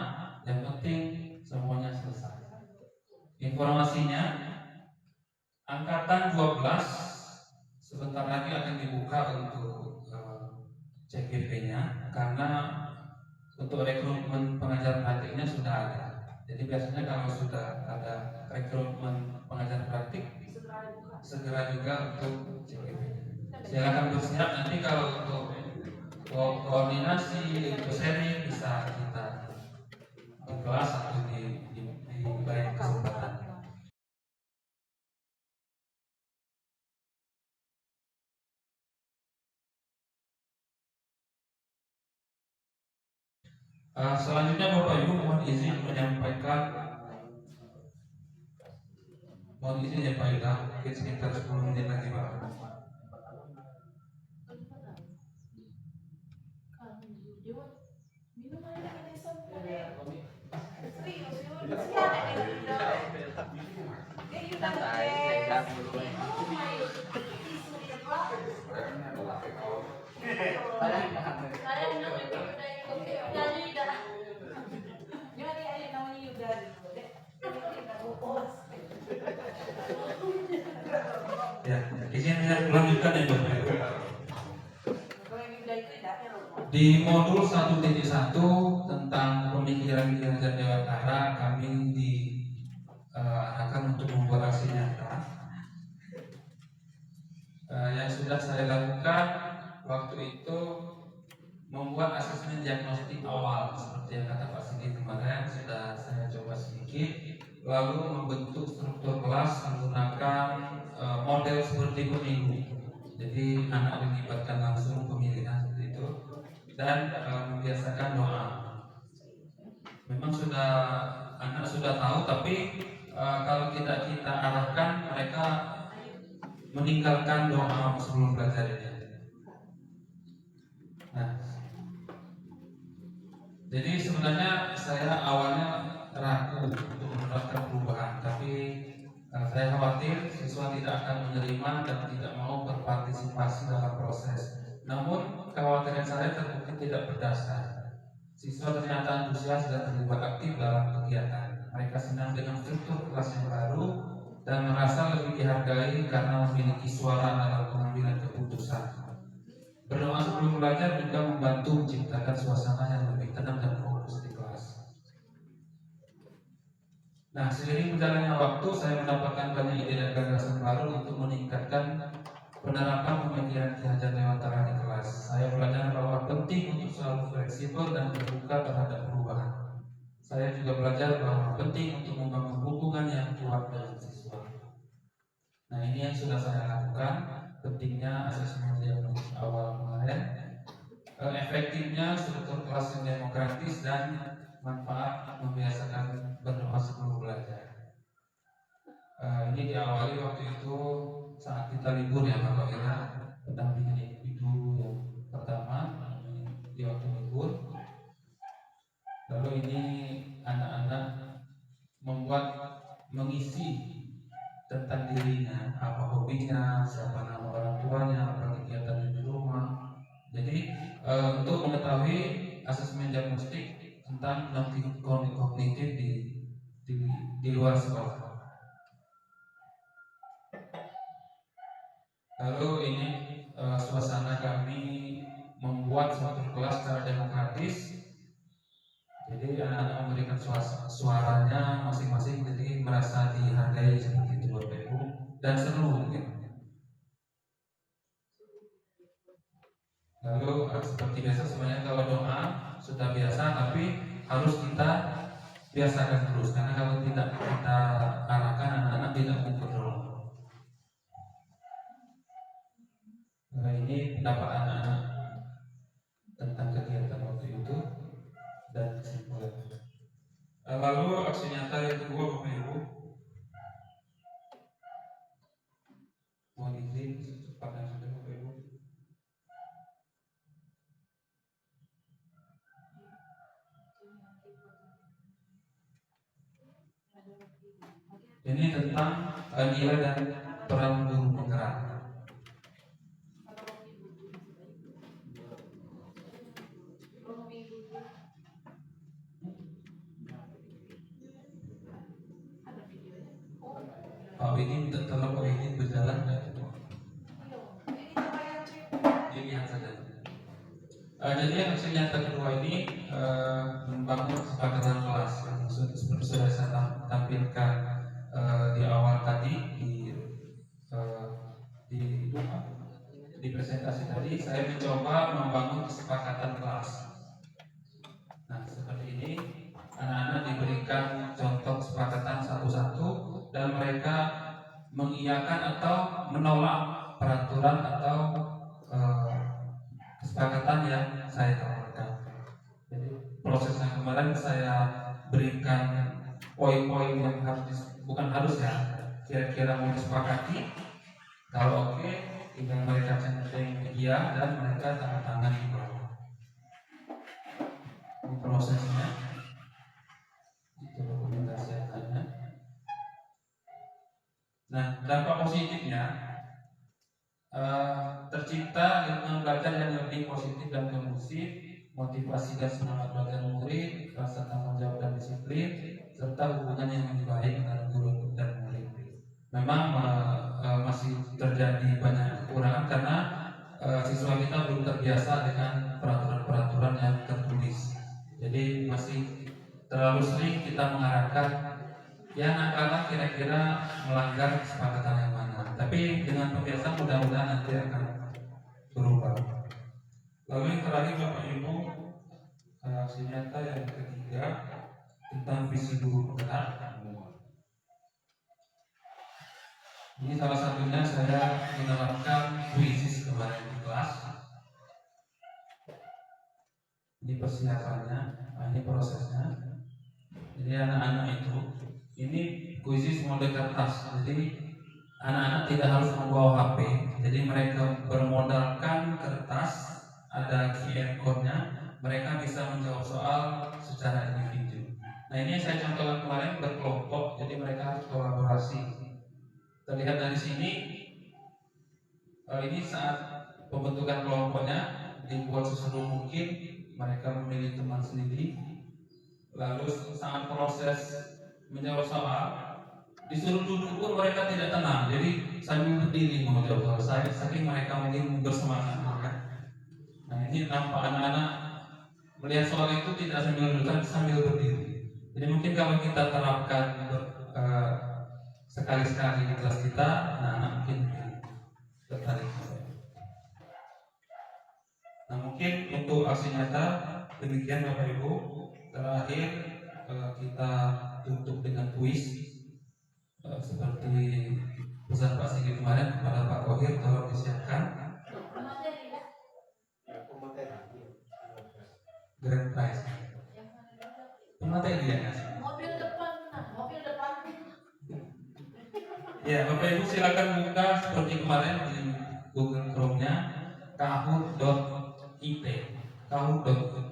yang penting semuanya selesai. Informasinya, angkatan 12 sebentar lagi akan dibuka untuk CGP-nya karena untuk rekrutmen pengajar praktiknya sudah ada. Jadi biasanya kalau sudah ada rekrutmen pengajar praktik segera juga untuk CGP. Silakan bersiap nanti kalau untuk koordinasi, sharing bisa kita di kelas atau di lain kesempatan. Selanjutnya Bapak Ibu mohon izin menyampaikan ya Pak Ida, mungkin sekitar 10 menit lagi Pak. lanjutkan ya Bapak Ibu. Kalau yang udah itu tidak ya Romo. Di modul 1.1 tentang pemikiran kinerja Dewantara, kami diarahkan untuk membuat aksi nyata. Yang sudah saya lakukan waktu itu membuat asesmen diagnostik awal seperti yang kata Pak Sigi kemarin, sudah saya coba sedikit, lalu membentuk struktur kelas menggunakan model seperti pemilu. Jadi anak dilibatkan langsung pemilihan seperti itu dan membiasakan doa. Memang anak sudah tahu, tapi kalau kita arahkan, mereka meninggalkan doa sebelum belajar ini. Nah, jadi sebenarnya saya awalnya ragu untuk menerapkan perubahan, tapi saya khawatir siswa tidak akan menerima dan tidak mau berpartisipasi dalam proses. Namun kekhawatiran saya terbukti tidak berdasar. Siswa ternyata antusias dan terlibat aktif dalam kegiatan. Mereka senang dengan struktur kelas yang baru dan merasa lebih dihargai karena memiliki suara dalam pengambilan keputusan. Berdoa sebelum belajar juga membantu menciptakan suasana yang lebih tenang dan fokus di kelas. Nah, seiring berjalannya waktu, saya mendapatkan banyak ide dan gagasan baru untuk meningkatkan penerapan pemikiran Ki Hajar Dewantara di kelas. Saya belajar bahwa penting untuk selalu fleksibel dan terbuka terhadap perubahan. Saya juga belajar bahwa penting untuk membangun hubungan yang kuat dengan siswa. Nah, ini yang sudah saya lakukan. Pentingnya asesmen diagnostik awal kemarin, efektifnya struktur kelas yang demokratis, dan manfaat membiasakan berdoa sebelum belajar. Ini diawali waktu itu saat kita libur ya Bapak Ibu, pendampingan individu yang pertama di waktu libur. Lalu ini anak-anak mengisi tentang dirinya, apa hobinya, siapa nama orang tuanya, apa kegiatannya di rumah. Jadi untuk mengetahui asesmen diagnostik tentang kognitif di luar sekolah. Lalu ini suasana kami membuat suatu kelas secara demokratis. Jadi anak-anak memberikan suaranya masing-masing, jadi merasa dihargai seperti itu Bapak Ibu, dan seru mungkin. Lalu seperti biasa sebenarnya kalau doa sudah biasa, tapi harus kita biasakan terus, karena kalau tidak kita arahkan, anak-anak tidak mau berdoa. Nah, ini pendapat anak-anak tentang kegiatan waktu itu dan kesimpulan. Lalu aksi nyata yang kedua Bapak Ibu, mohon izin secepatnya saja Bapak Ibu. Ini tentang nilai dan peran guru penggerak. Pak Widin, tolong Pak Widin berjalan nggak itu? Dilihat saja. Jadi yang aksi nyata kedua ini membangun kesepakatan kelas yang seperti sudah saya tampilkan di awal tadi di presentasi tadi. Saya mencoba membangun kesepakatan kelas. Nah, seperti ini anak-anak diberikan contoh kesepakatan satu-satu dan mereka mengiyakan atau menolak peraturan atau kesepakatan yang saya tawarkan. Jadi prosesnya kemarin saya berikan poin-poin yang bukan harus ya, kira-kira mau disepakati. Kalau oke, tinggal mereka centang iya dan mereka tanda tangan di bawah. Ini prosesnya, itu dokumentasi yang ada. Nah, dampak positifnya tercipta lingkungan belajar yang lebih positif dan kondusif, motivasi dan semangat belajar murid, rasa tanggung jawab dan disiplin, serta hubungan yang lebih baik antara guru dan murid. Memang masih terjadi banyak kekurangan karena masih terlalu sering kita mengarahkan ya anak-anak kira-kira melanggar kesepakatan yang mana. Tapi dengan pembiasaan mudah-mudahan nanti akan berubah. Lalu yang terakhir Bapak Ibu, aksi nyata yang ketiga tentang visi guru penggerak. Ini salah satunya saya menerapkan kuisis kemarin di kelas. Ini persiapannya, ini prosesnya. Jadi anak-anak itu, ini kuisis mode kertas. Jadi anak-anak tidak harus membawa HP. Jadi mereka bermodalkan kertas, ada QR code-nya. Mereka bisa menjawab soal secara individu. Nah ini saya contohkan kemarin berkelompok. Jadi mereka harus kolaborasi. Terlihat dari sini, ini saat pembentukan kelompoknya dibuat seseru mungkin, mereka memilih teman sendiri. Lalu saat proses menjawab soal, disuruh duduk pun mereka tidak tenang. Jadi sambil berdiri mau jawab soal, saking mereka mungkin bersemangat. Nah ini nampak anak-anak melihat soal itu tidak sambil duduk, tapi sambil berdiri. Jadi mungkin kalau kita terapkan sekali-sekali di kelas kita, anak-anak mungkin tertarik. Nah mungkin untuk aksi nyata demikian Bapak Ibu. Terakhir kita tutup dengan kuis seperti pesan Pak Sigit kemarin kepada Pak Kohir, tolong disiapkan grand prize. Pemateri ya. Mobil depan. Ya, Bapak Ibu silakan buka seperti kemarin di Google Chrome-nya kahoot.it. Kahoot.it.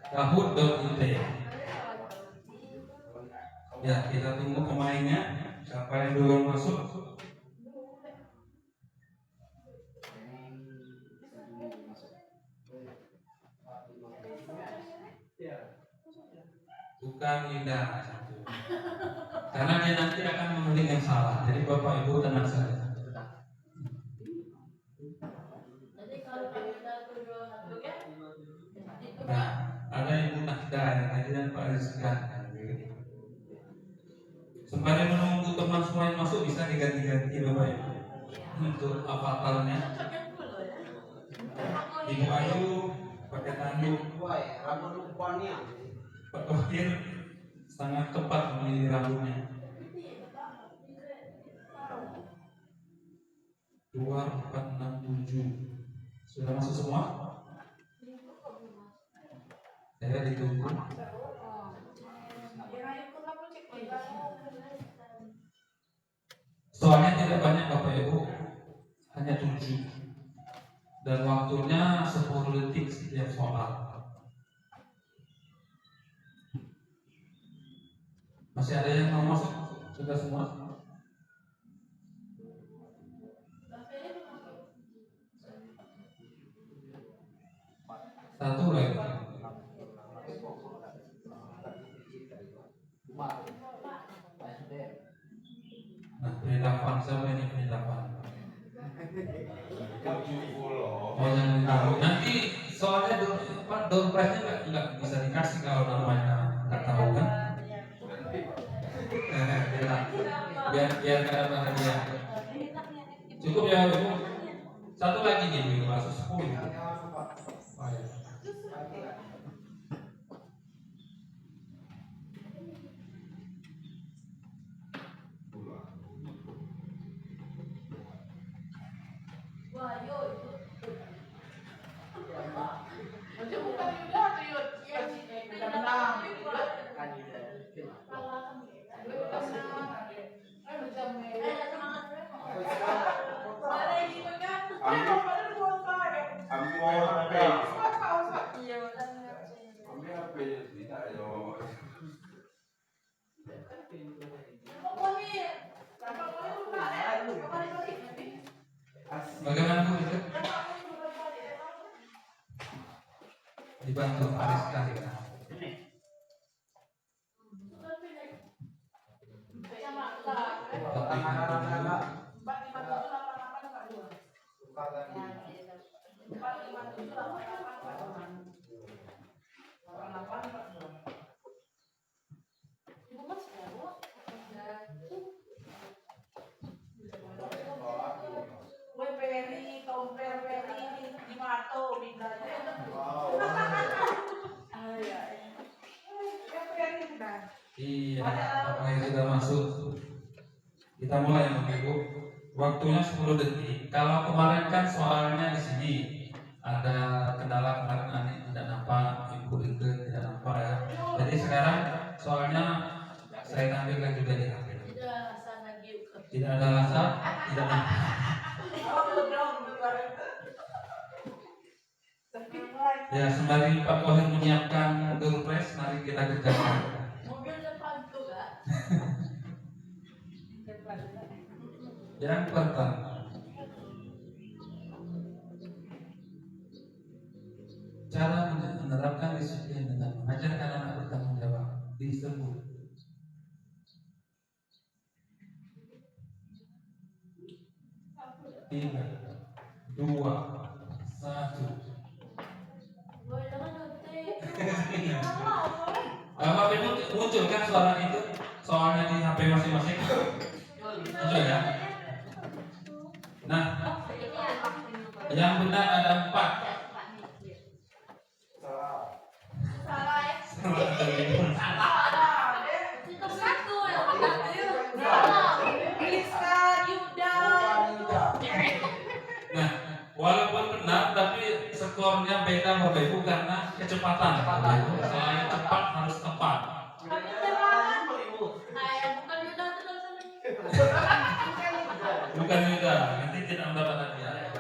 Kahoot.it. Ya, kita tunggu pemainnya. Siapa yang duluan masuk? Bukan Linda. Karena dia nanti akan memilih yang salah. Jadi Bapak Ibu tenang saja. Nah, ada Ibu Nahda yang tadi dan Pak Rizka. Sembari menunggu teman semua yang masuk bisa diganti-ganti Bapak Ibu untuk avatarnya. Ibu Ayu pakai tanduk. Pak Kohir sangat tepat memilih rambutnya. 2, 4, 6, 7. Sudah masuk semua? Saya ditunggu. Soalnya tidak banyak Bapak Ibu, hanya 7. Dan waktunya 10 detik setiap soal. Masih ada yang mau masuk? Sudah semua? Satu lagi. Nah, penetapan siapa ini penetapan? Oh, jangan tahu. Nanti soalnya door prize-nya nggak bisa dikasih kalau namanya nggak tahu kan? Biar kada bahagia. Cukup ya Ibu. Satu lagi nih, masuk 10. Baik. Bagaimana Silakan Bu ikut. Dibantu Ariska ya. Peri, tomper, peri, di mato, bidanya. Iya, apa yang sudah masuk? Kita mulai ya Bapak Ibu. Waktunya 10 detik. Kalau kemarin kan soalnya di sini ada kendala kemarin aneh tidak nampak, Ibu Rike tidak nampak ya. Jadi sekarang soalnya saya tampilkan juga di HP. Tidak ada rasa, tidak nampak. Ya, sembari Pak Kohir menyiapkan Google Press, mari kita kerjakan. Mobil depan tuh Kak. Yang pertama, cara menerapkan disiplin dengan mengajarkan anak bertanggung jawab disebut tiga, dua, satu. Bapak Ibu muncul kan suara itu? Soalnya di HP masing-masing muncul ya? Nah, yang benar ada 4. Nah, walaupun benar tapi skornya beda Bapak Ibu karena kecepatan Bapak Ibu. Selain cepat harus tepat. Bukan Yuda, nanti tidak mendapat hadiah.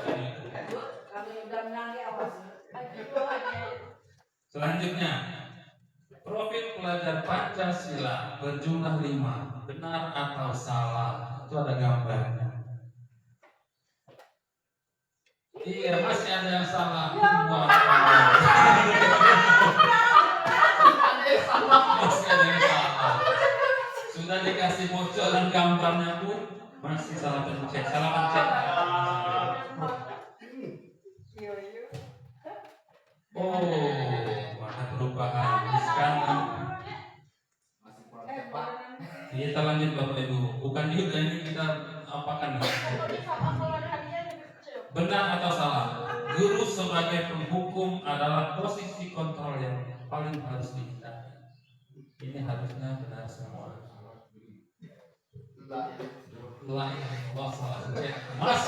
Selanjutnya, profil pelajar Pancasila berjumlah 5. Benar atau salah? Itu ada gambarnya. Iya, masih ada yang salah. Masih ada yang salah. Sudah dikasih bocoran gambarnya pun masih salah pencet. Salah pencet. Oh, ada perubahan di sekarang. Kita lanjut Bapak Ibu. Bukan juga ini kita apakan. Benar atau salah? Guru sebagai penghukum adalah posisi kontrol yang paling harus dihindari. Ini harusnya benar semua. Lah, wah salah cek. Mas.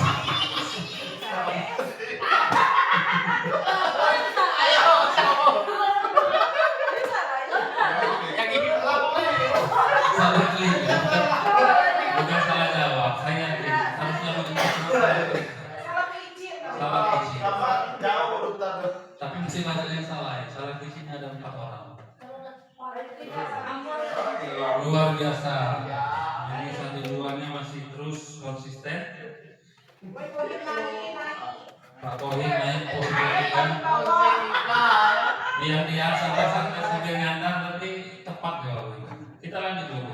Yang ini Salah klik. Bukan salah jawab. Saya harusnya begitu. Salah kucing. jauh Tapi masih banyak yang salah ya. Salah kucingnya ada 4 orang. Luar biasa. Ini 1-2-nya masih terus konsisten. Pak Kohir naik posisikan. Dia santai-santai sambil ngandar tapi tepat jawabannya. Kita lanjut dulu.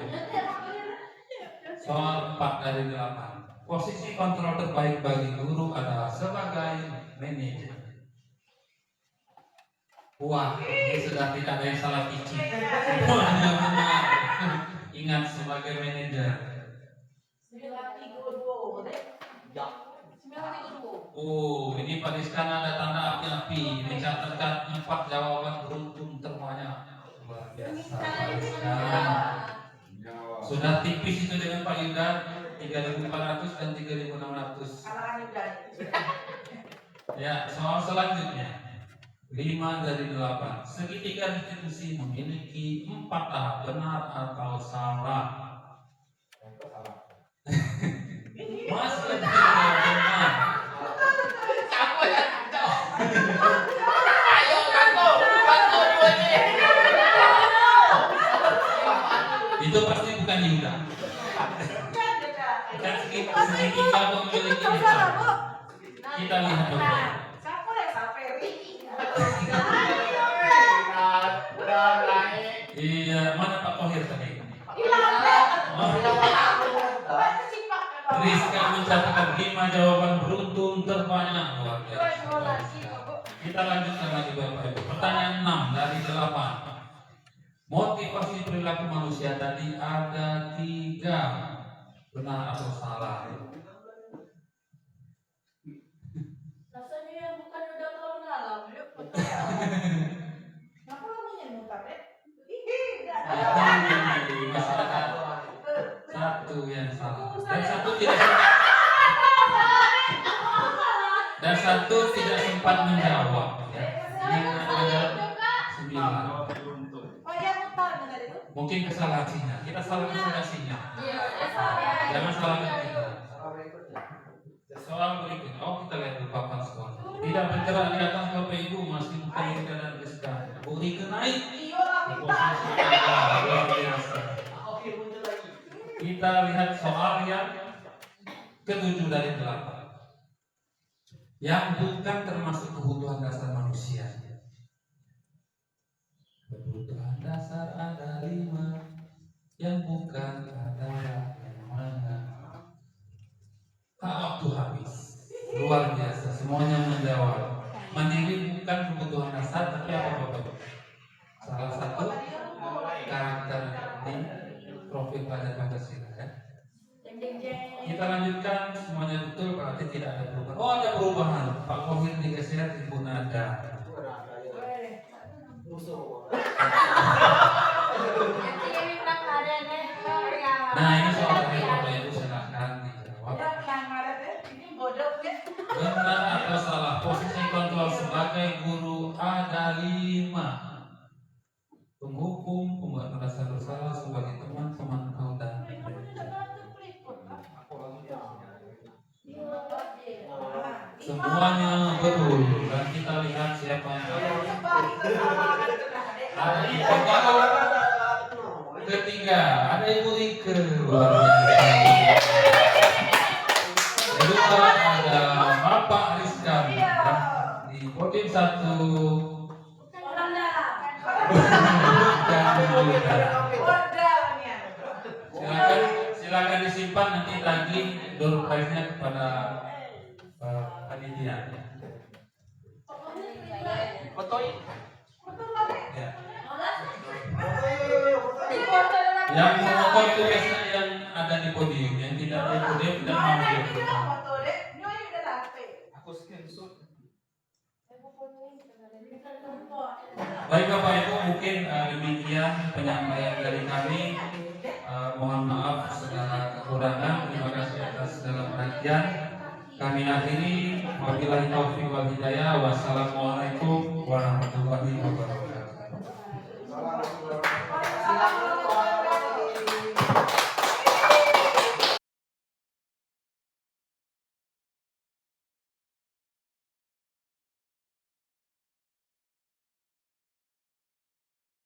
Soal 4 dari 8. Posisi kontrol terbaik bagi guru adalah sebagai manajer. Wah, ini sudah tidak ada yang salah kicik. Benar. Ingat sebagai manajer. Oh, ini Pak Diskan ada tanda api-api. Mencatatkan 4 jawaban beruntung terbanyak. Luar biasa Pak Diskan. Sudah tipis itu dengan Pak Yuda. 3.400 dan 3.600. Ya, soal selanjutnya 5 dari 8. Segitiga restitusi memiliki 4 tahap. Benar atau salah? Masih tidak benar. Itu pasti bukan Yuda. Kan segitiga memiliki 4. kita lihat dulu. Siapa yang Saperi? Udah naik. Iya, mana Pak Kohir tadi? Rizka mencatatkan 5 jawaban beruntun terbanyak. Luar biasa. Kita lanjutkan lagi Bapak Ibu. Pertanyaan 6 dari 8. Motivasi perilaku manusia tadi ada 3. Benar atau salah? Rasanya yang bukan udah terlalu dalam, yuk. Kenapa kamu mutar deh? Masyarakat satu yang salah dan satu tidak sempat menjawab. Ya. Ini ada 9. Oh ya mutar benar itu? Mungkin kesalahan sinyal. Kita salahkan saja sinyal. Jangan salahkan kita. Soal berikutnya. Oh, kita lihat dulu papan skor. Tidak bergerak di atas Bapak Ibu masih bukan dan Rizka. Bu Rike naik. Posisi luar biasa. Kita lihat soal yang ke-7 dari 8. Yang bukan termasuk kebutuhan dasar manusia. Kebutuhan dasar ada 5. Yang bukan adalah yang mana? Waktu habis. Luar biasa. Semuanya menjawab. Mandiri bukan kebutuhan dasar, tapi apa Bapak? Salah satu karakter di profil pada Pancasila ya. Kita lanjutkan, semuanya betul berarti tidak ada perubahan. Oh, ada perubahan. Pak Kohir digeser di Bunada. Nah, ini soal terakhir Bapak Ibu silakan dijawab. Benar atau salah? Posisi kontrol sebagai guru ada 5. Penghukum, pembuat merasa bersalah sebagai teman pemantau dan semuanya betul. Dan kita lihat siapa yang ada di pemantau. Ketiga, ada Ibu Rike. Luar biasa. Kedua ada Bapak Rizka. Di podium 1. Silakan disimpan, nanti lagi door prize-nya kepada panitia. Ya. Yang memotong itu biasanya yang ada di podium, yang tidak di podium tidak mau difoto. Aku screenshot. Baik Bapak Ibu, mungkin demikian penyampaian dari kami. Mohon maaf segala kekurangan. Terima kasih atas segala perhatian. Kami akhiri. Wabillahi taufiq wal hidayah. Wassalamualaikum warahmatullahi wabarakatuh.